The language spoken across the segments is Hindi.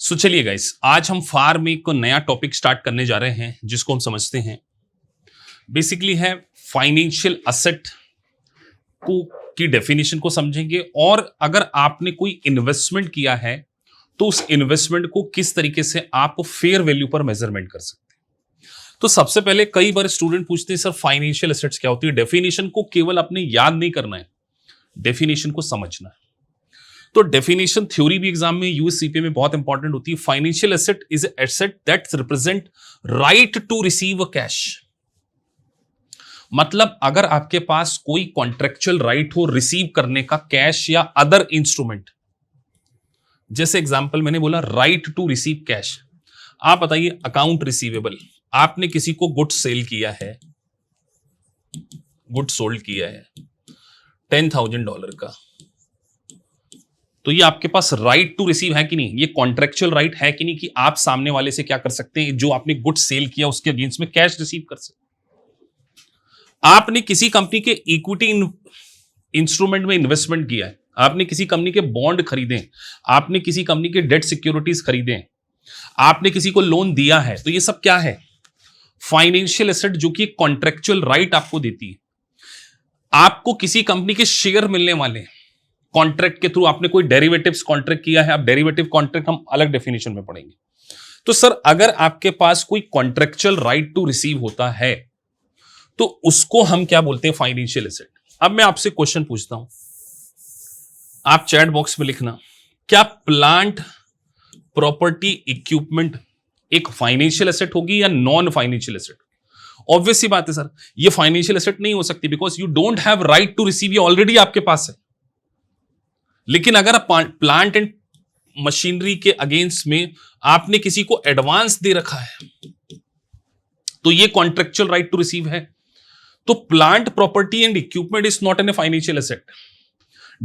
सो चलिए गाइस, आज हम फार में एक नया टॉपिक स्टार्ट करने जा रहे हैं जिसको हम समझते हैं बेसिकली है फाइनेंशियल असेट को की डेफिनेशन को समझेंगे। और अगर आपने कोई इन्वेस्टमेंट किया है तो उस इन्वेस्टमेंट को किस तरीके से आप फेयर वैल्यू पर मेजरमेंट कर सकते हैं। तो सबसे पहले कई बार स्टूडेंट पूछते हैं सर फाइनेंशियल एसेट्स क्या होती है। डेफिनेशन को केवल अपने याद नहीं करना है, डेफिनेशन को समझना है। तो डेफिनेशन थ्योरी भी एग्जाम में यूएससीपी में बहुत इंपॉर्टेंट होती है। Financial asset is asset that represent right to receive a cash. मतलब अगर आपके पास कोई कॉन्ट्रेक्चुअल राइट हो रिसीव करने का कैश या अदर इंस्ट्रूमेंट, जैसे एग्जांपल मैंने बोला राइट टू रिसीव कैश। आप बताइए अकाउंट रिसीवेबल, आपने किसी को गुड्स सेल किया है, गुड्स सोल्ड किया है $10,000 का, तो ये आपके पास राइट टू रिसीव है कि नहीं, ये कॉन्ट्रेक्चुअल राइट है कि नहीं कि आप सामने वाले से क्या कर सकते हैं, जो आपने गुड्स सेल किया उसके अगेंस्ट में कैश रिसीव कर सकते। आपने किसी कंपनी के इक्विटी इंस्ट्रूमेंट में इन्वेस्टमेंट किया है, आपने किसी कंपनी के बॉन्ड खरीदे, आपने किसी कंपनी के डेट सिक्योरिटीज खरीदे, आपने किसी को लोन दिया है, तो ये सब क्या है, फाइनेंशियल एसेट जो कि कॉन्ट्रेक्चुअल राइट आपको देती है। आपको किसी कंपनी के शेयर मिलने वाले हैं कॉन्ट्रैक्ट के थ्रू, आपने कोई डेरिवेटिव्स कॉन्ट्रैक्ट किया है। अब डेरिवेटिव कॉन्ट्रैक्ट हम अलग डेफिनेशन में पढ़ेंगे। तो सर अगर आपके पास कोई कॉन्ट्रेक्चुअल राइट टू रिसीव होता है तो उसको हम क्या बोलते हैं, फाइनेंशियल एसेट। अब मैं आपसे क्वेश्चन पूछता हूं, आप चैट बॉक्स में लिखना, क्या प्लांट प्रॉपर्टी इक्विपमेंट एक फाइनेंशियल एसेट होगी या नॉन फाइनेंशियल एसेट। ऑब्वियस सी बात है सर, ये फाइनेंशियल एसेट नहीं हो सकती because you don't have right to receive, ये ऑलरेडी आपके पास है। लेकिन अगर प्लांट एंड मशीनरी के अगेंस्ट में आपने किसी को एडवांस दे रखा है तो ये कॉन्ट्रेक्चुअल राइट टू रिसीव है। तो plant property and equipment is not an a financial asset.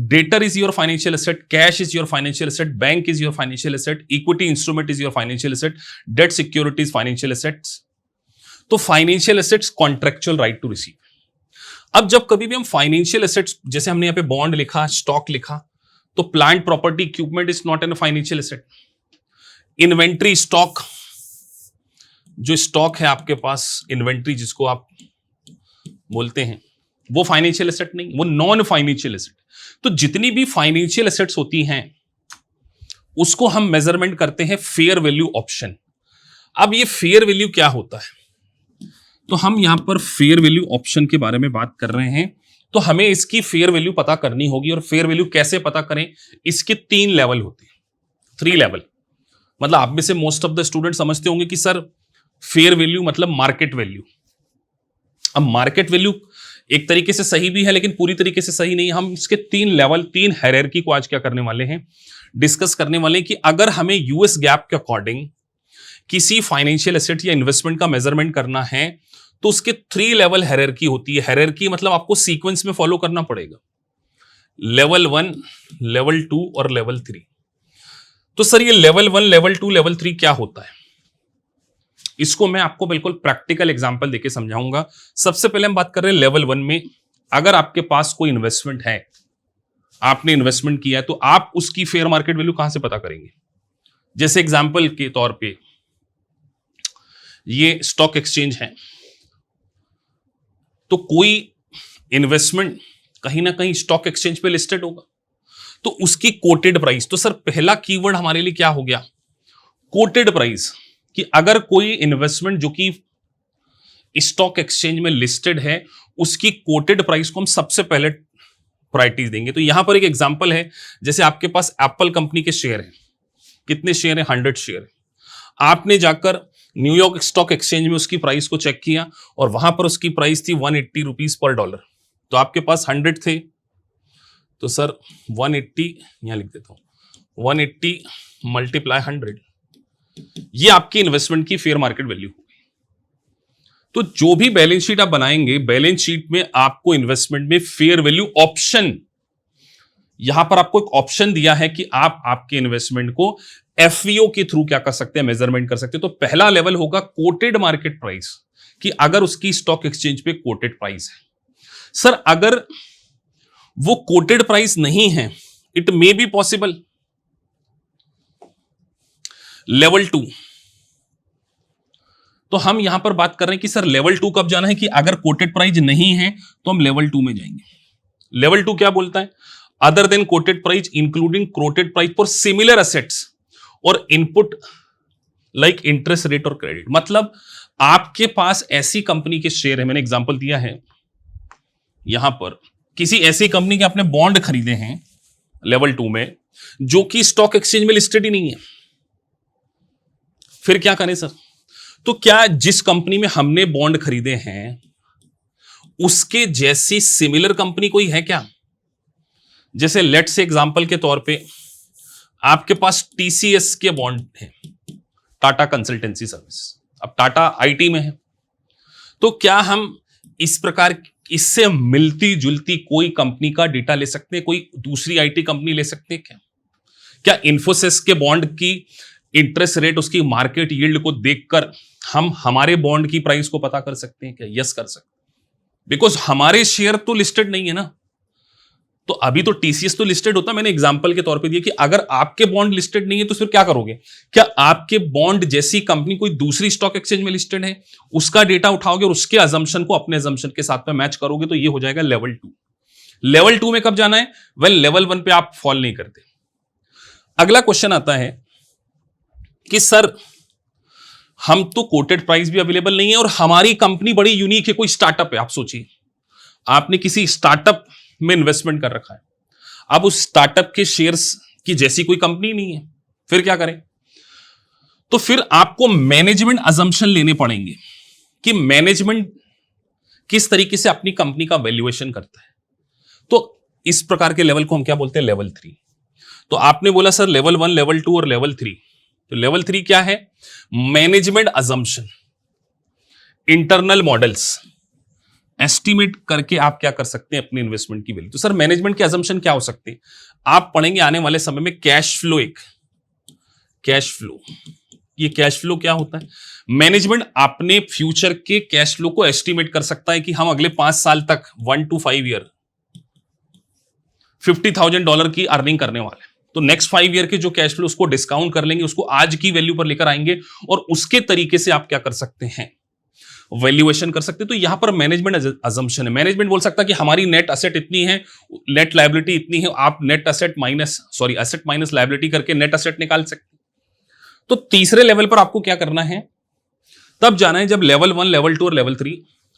Debtor is your financial asset, cash is your financial asset, bank is your financial asset, equity instrument is your financial asset, debt security is financial assets. तो financial assets contractual right to receive. अब जब कभी भी हम फाइनेंशियल एसेट्स, जैसे हमने यहां पे बॉन्ड लिखा, स्टॉक लिखा, तो plant property equipment is not N financial asset. Inventory stock, जो स्टॉक है आपके पास, इन्वेंट्री जिसको आप बोलते हैं, वो फाइनेंशियल एसेट नहीं, वो नॉन फाइनेंशियल एसेट। तो जितनी भी फाइनेंशियल एसेट्स होती हैं उसको हम मेजरमेंट करते हैं फेयर वैल्यू ऑप्शन। अब ये फेयर वैल्यू क्या होता है, तो हम यहां पर फेयर वैल्यू ऑप्शन के बारे में बात कर रहे हैं। तो हमें इसकी फेयर वैल्यू पता करनी होगी। और फेयर वैल्यू कैसे पता करें, इसके 3 लेवल होते हैं, 3 लेवल। मतलब आप में से मोस्ट ऑफ द स्टूडेंट समझते होंगे कि सर फेयर वैल्यू मतलब मार्केट वैल्यू। अब मार्केट वैल्यू एक तरीके से सही भी है लेकिन पूरी तरीके से सही नहीं। हम इसके 3 लेवल, 3 हायरार्की को आज क्या करने वाले हैं, डिस्कस करने वाले हैं कि अगर हमें यूएस गैप के अकॉर्डिंग किसी फाइनेंशियल एसेट या इन्वेस्टमेंट का मेजरमेंट करना है तो उसके 3 लेवल हायरार्की होती है। हायरार्की मतलब आपको सीक्वेंस में फॉलो करना पड़ेगा, लेवल 1, लेवल 2 और लेवल 3। तो सर ये लेवल 1, लेवल 2, लेवल 3 क्या होता है, इसको मैं आपको बिल्कुल प्रैक्टिकल एग्जांपल देके समझाऊंगा। सबसे पहले हम बात कर रहे हैं लेवल 1 में। अगर आपके पास कोई इन्वेस्टमेंट है, आपने इन्वेस्टमेंट किया है, तो आप उसकी फेयर मार्केट वैल्यू कहां से पता करेंगे। जैसे एग्जांपल के तौर पे ये स्टॉक एक्सचेंज है, तो कोई इन्वेस्टमेंट कहीं ना कहीं स्टॉक एक्सचेंज पे लिस्टेड होगा, तो उसकी कोटेड प्राइस। तो सर पहला कीवर्ड हमारे लिए क्या हो गया, कोटेड प्राइस। कि अगर कोई इन्वेस्टमेंट जो कि स्टॉक एक्सचेंज में लिस्टेड है उसकी कोटेड प्राइस को हम सबसे पहले प्रायोरिटीज देंगे। तो यहां पर एक एग्जांपल है, जैसे आपके पास एप्पल कंपनी के शेयर हैं, कितने शेयर हैं, 100 शेयर। आपने जाकर न्यूयॉर्क स्टॉक एक्सचेंज में उसकी प्राइस को चेक किया और वहां पर उसकी प्राइस थी $180 पर डॉलर। तो आपके पास 100 थे, तो सर 180 यहां लिख देता हूं, 180 मल्टीप्लाई 100, ये आपकी इन्वेस्टमेंट की फेयर मार्केट वैल्यू होगी। तो जो भी बैलेंस शीट आप बनाएंगे, बैलेंस शीट में आपको इन्वेस्टमेंट में फेयर वैल्यू ऑप्शन, यहां पर आपको एक ऑप्शन दिया है कि आप आपके इन्वेस्टमेंट को एफवीओ के थ्रू क्या कर सकते हैं, मेजरमेंट कर सकते हैं। तो पहला लेवल होगा कोटेड मार्केट प्राइस, कि अगर उसकी स्टॉक एक्सचेंज पे कोटेड प्राइस है। सर अगर वो कोटेड प्राइस नहीं है, it may be possible level 2, तो हम यहां पर बात कर रहे हैं कि सर लेवल 2 कब जाना है, कि अगर कोटेड प्राइस नहीं है तो हम लेवल 2 में जाएंगे। लेवल 2 क्या बोलता है, other than coated price including coated price for similar assets और इनपुट लाइक इंटरेस्ट रेट और क्रेडिट। मतलब आपके पास ऐसी कंपनी के शेयर है, मैंने एग्जांपल दिया है यहां पर, किसी ऐसी कंपनी के आपने बॉन्ड खरीदे हैं लेवल 2 में जो कि स्टॉक एक्सचेंज में लिस्टेड ही नहीं है, फिर क्या करें सर? तो क्या जिस कंपनी में हमने बॉन्ड खरीदे हैं उसके जैसी सिमिलर कंपनी कोई है क्या? जैसे लेट्स से एग्जांपल के तौर पे आपके पास टीसीएस के बॉन्ड हैं, टाटा कंसल्टेंसी सर्विस, अब टाटा आईटी में है, तो क्या हम इस प्रकार इससे मिलती जुलती कोई कंपनी का डेटा ले सकते हैं, कोई दूसरी आईटी कंपनी ले सकते हैं क्या? क्या इन्फोसिस के बॉन्ड की इंटरेस्ट रेट, उसकी मार्केट यील्ड को देखकर हम हमारे बॉन्ड की प्राइस को पता कर सकते हैं क्या? यस कर सकते, बिकॉज हमारे शेयर तो लिस्टेड नहीं है ना। तो अभी तो टीसीएस तो लिस्टेड होता, मैंने एग्जांपल के तौर पे दिया कि अगर आपके बॉन्ड लिस्टेड नहीं है तो फिर क्या करोगे? क्या आपके बॉन्ड जैसी कंपनी कोई दूसरी स्टॉक एक्सचेंज में लिस्टेड है, उसका डेटा उठाओगे और उसके अजम्पशन को अपने अजम्पशन के साथ में मैच करोगे, तो ये हो जाएगा लेवल 2। लेवल 2 में कब जाना है? वेल लेवल 1 पे आप फॉल नहीं करते। अगला क्वेश्चन आता है कि सर हम तो कोटेड प्राइस भी अवेलेबल नहीं है और हमारी कंपनी बड़ी यूनिक है, कोई स्टार्टअप है। आप सोचिए आपने किसी स्टार्टअप में इन्वेस्टमेंट कर रखा है, अब उस स्टार्टअप के शेयर्स की जैसी कोई कंपनी नहीं है, फिर क्या करें? तो फिर आपको मैनेजमेंट अजम्पशन लेने पड़ेंगे कि मैनेजमेंट किस तरीके से अपनी कंपनी का वैल्यूएशन करता है। तो इस प्रकार के लेवल को हम क्या बोलते हैं? लेवल 3। तो आपने बोला सर लेवल 1, लेवल 2 और लेवल 3, तो लेवल 3 क्या है? Management assumption, internal models estimate करके आप क्या कर सकते हैं? अपने इन्वेस्टमेंट की वैल्यू। तो सर मैनेजमेंट के अजम्पशन क्या हो सकते हैं? आप पढ़ेंगे आने वाले समय में कैश फ्लो। एक कैश फ्लो, ये कैश फ्लो क्या होता है? मैनेजमेंट अपने फ्यूचर के कैश फ्लो को एस्टिमेट कर सकता है कि हम अगले 5 साल तक 1 to 5 ईयर $50,000 की अर्निंग करने वाले हैं, तो नेक्स्ट 5 ईयर के जो कैश फ्लो उसको डिस्काउंट कर लेंगे, उसको आज की वैल्यू पर लेकर आएंगे और उसके तरीके से आप क्या कर सकते हैं? वैल्यूएशन कर सकते हैं। तो यहां पर मैनेजमेंट अजम्पशन है। मैनेजमेंट बोल सकता है कि हमारी नेट असेट इतनी है, नेट लायबिलिटी इतनी है, आप नेट असेट माइनस लायबिलिटी करके नेट असेट निकाल सकते हैं। तो तीसरे लेवल पर आपको क्या करना है? तब जाना है जब लेवल 1, लेवल 2 और लेवल 3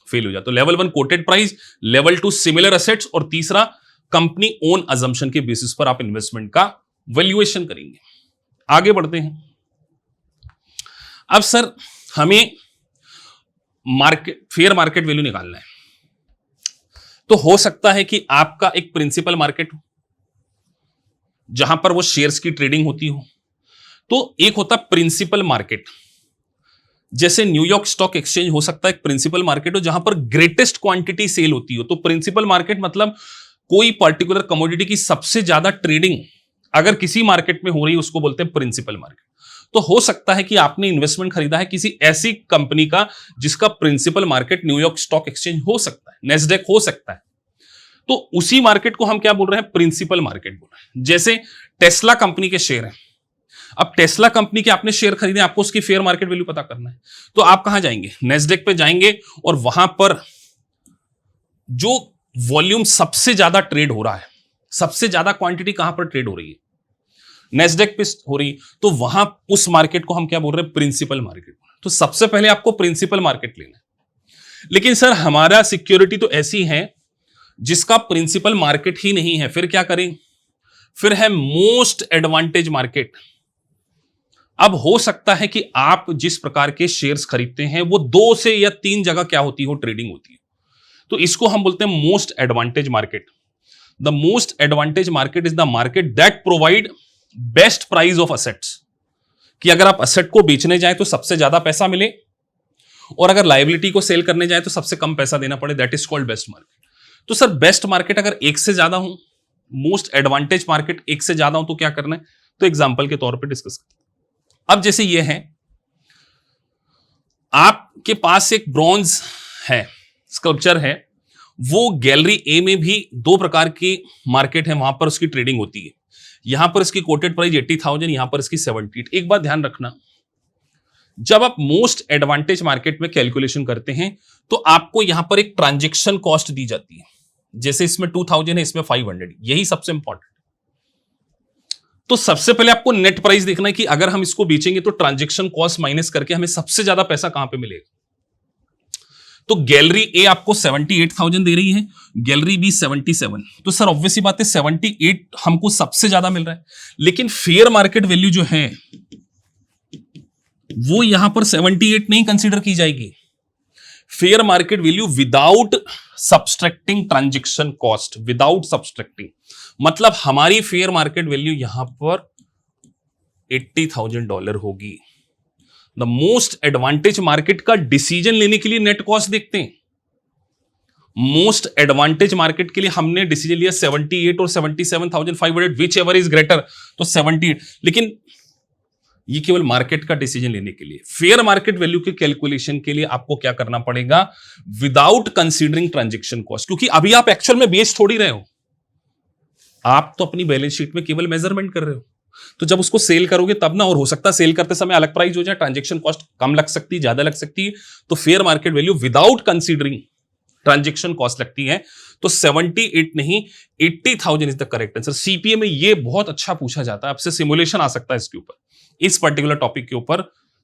फेल हो जाए। तो level 1 coated price, level 2 similar assets और तीसरा कंपनी ओन अजम्पशन के बेसिस पर आप इन्वेस्टमेंट का वैल्यूएशन करेंगे। आगे बढ़ते हैं। अब सर हमें फेयर मार्केट वैल्यू निकालना है, तो हो सकता है कि आपका एक प्रिंसिपल मार्केट हो जहां पर वो शेयर्स की ट्रेडिंग होती हो, तो एक होता है प्रिंसिपल मार्केट। जैसे न्यूयॉर्क स्टॉक एक्सचेंज हो सकता है एक प्रिंसिपल मार्केट हो जहां पर ग्रेटेस्ट क्वांटिटी सेल होती हो। तो प्रिंसिपल मार्केट मतलब कोई पर्टिकुलर कमोडिटी की सबसे ज्यादा ट्रेडिंग अगर किसी मार्केट में हो रही है उसको बोलते हैं प्रिंसिपल मार्केट। तो हो सकता है कि आपने इन्वेस्टमेंट खरीदा है किसी ऐसी कंपनी का जिसका principal market New York stock exchange हो सकता है, नेस्डेक हो सकता है, तो उसी मार्केट को हम क्या बोल रहे हैं? प्रिंसिपल मार्केट बोल रहे हैं। जैसे टेस्ला कंपनी के शेयर हैं, अब टेस्ला कंपनी के आपने शेयर खरीदे, आपको उसकी फेयर मार्केट वैल्यू पता करना है, तो आप कहां जाएंगे? नेस्डेक पे जाएंगे और वहां पर जो वॉल्यूम सबसे ज्यादा ट्रेड हो रहा है, सबसे ज्यादा क्वांटिटी कहां पर ट्रेड हो रही है? नेस्डेक पे हो रही, तो वहां उस मार्केट को हम क्या बोल रहे हैं? Principal market. तो सबसे पहले आपको प्रिंसिपल मार्केट लेना है। लेकिन सर हमारा सिक्योरिटी तो ऐसी है जिसका प्रिंसिपल मार्केट ही नहीं है, फिर क्या करें? फिर है मोस्ट एडवांटेज मार्केट। अब हो सकता है कि आप जिस प्रकार के शेयर्स खरीदते हैं वो 2 से या 3 जगह क्या होती हो? ट्रेडिंग होती है, तो इसको हम बोलते हैं most advantage market. The most advantage market is the market that provide best price of assets, कि अगर आप असेट को बेचने जाए तो सबसे ज्यादा पैसा मिले और अगर लायबिलिटी को सेल करने जाए तो सबसे कम पैसा देना पड़े, that is called best market. तो सर बेस्ट मार्केट अगर एक से ज्यादा हो, मोस्ट एडवांटेज मार्केट एक से ज्यादा हो, तो क्या करना है? तो एग्जांपल के तौर पे डिस्कस करते हैं। अब जैसे ये है, आपके पास एक ब्रॉन्ज है, स्कल्पचर है, वो गैलरी ए में भी 2 प्रकार की मार्केट है, वहां पर उसकी ट्रेडिंग होती है। यहां पर इसकी कोटेड प्राइस 80,000, यहां पर इसकी 78। एक बात ध्यान रखना, जब आप मोस्ट एडवांटेज मार्केट में कैलकुलेशन करते हैं तो आपको यहां पर एक ट्रांजैक्शन कॉस्ट दी जाती है, जैसे इसमें 2000 है, इसमें 500, यही सबसे इंपॉर्टेंट। तो सबसे पहले आपको नेट प्राइस देखना है कि अगर हम इसको बेचेंगे तो ट्रांजैक्शन कॉस्ट माइनस करके हमें सबसे ज्यादा पैसा कहां पे मिलेगा। तो गैलरी ए आपको 78,000 दे रही है, गैलरी बी 77। तो सर ऑब्वियसली बात है 78 हमको सबसे ज्यादा मिल रहा है, लेकिन फेयर मार्केट वैल्यू जो है वो यहां पर 78 नहीं कंसीडर की जाएगी। Fair market value without subtracting transaction cost, without subtracting, मतलब हमारी फेयर मार्केट वैल्यू यहां पर $80,000 होगी। द मोस्ट एडवांटेज मार्केट का डिसीजन लेने के लिए नेट कॉस्ट देखते हैं। मोस्ट एडवांटेज मार्केट के लिए हमने डिसीजन लिया 78 और 77,500, विच एवर इज ग्रेटर, तो 78। लेकिन ये केवल मार्केट का डिसीजन लेने के लिए। फेयर मार्केट वैल्यू के कैलकुलेशन के लिए आपको क्या करना पड़ेगा, विदाउट कंसीडरिंग ट्रांजैक्शन कॉस्ट, क्योंकि अभी आप एक्चुअल में बेच थोड़ी रहे हो, आप तो अपनी बैलेंस शीट में केवल मेजरमेंट कर रहे हो। तो जब उसको सेल करोगे तब ना, और हो सकता है सेल करते समय अलग प्राइस हो जाए, ट्रांजैक्शन कॉस्ट कम लग सकती है, ज्यादा लग सकती है। तो fair market value without considering transaction cost लगती है। तो 78 नहीं 80,000 is the correct answer. CPA में ये बहुत अच्छा पूछा जाता है, आपसे सिमुलेशन आ सकता है इसके ऊपर, इस पर्टिकुलर टॉपिक के ऊपर।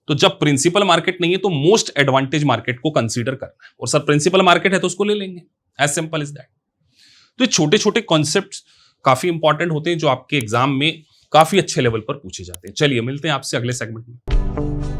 तो जब प्रिंसिपल मार्केट नहीं है तो मोस्ट एडवांटेज मार्केट को कंसीडर करना है, और सर प्रिंसिपल मार्केट है तो उसको ले लेंगे, एज सिंपल इज दैट। तो छोटे छोटे कॉन्सेप्ट्स काफी इंपॉर्टेंट होते हैं जो आपके एग्जाम में काफी अच्छे लेवल पर पूछे जाते हैं। चलिए मिलते हैं आपसे अगले सेगमेंट में।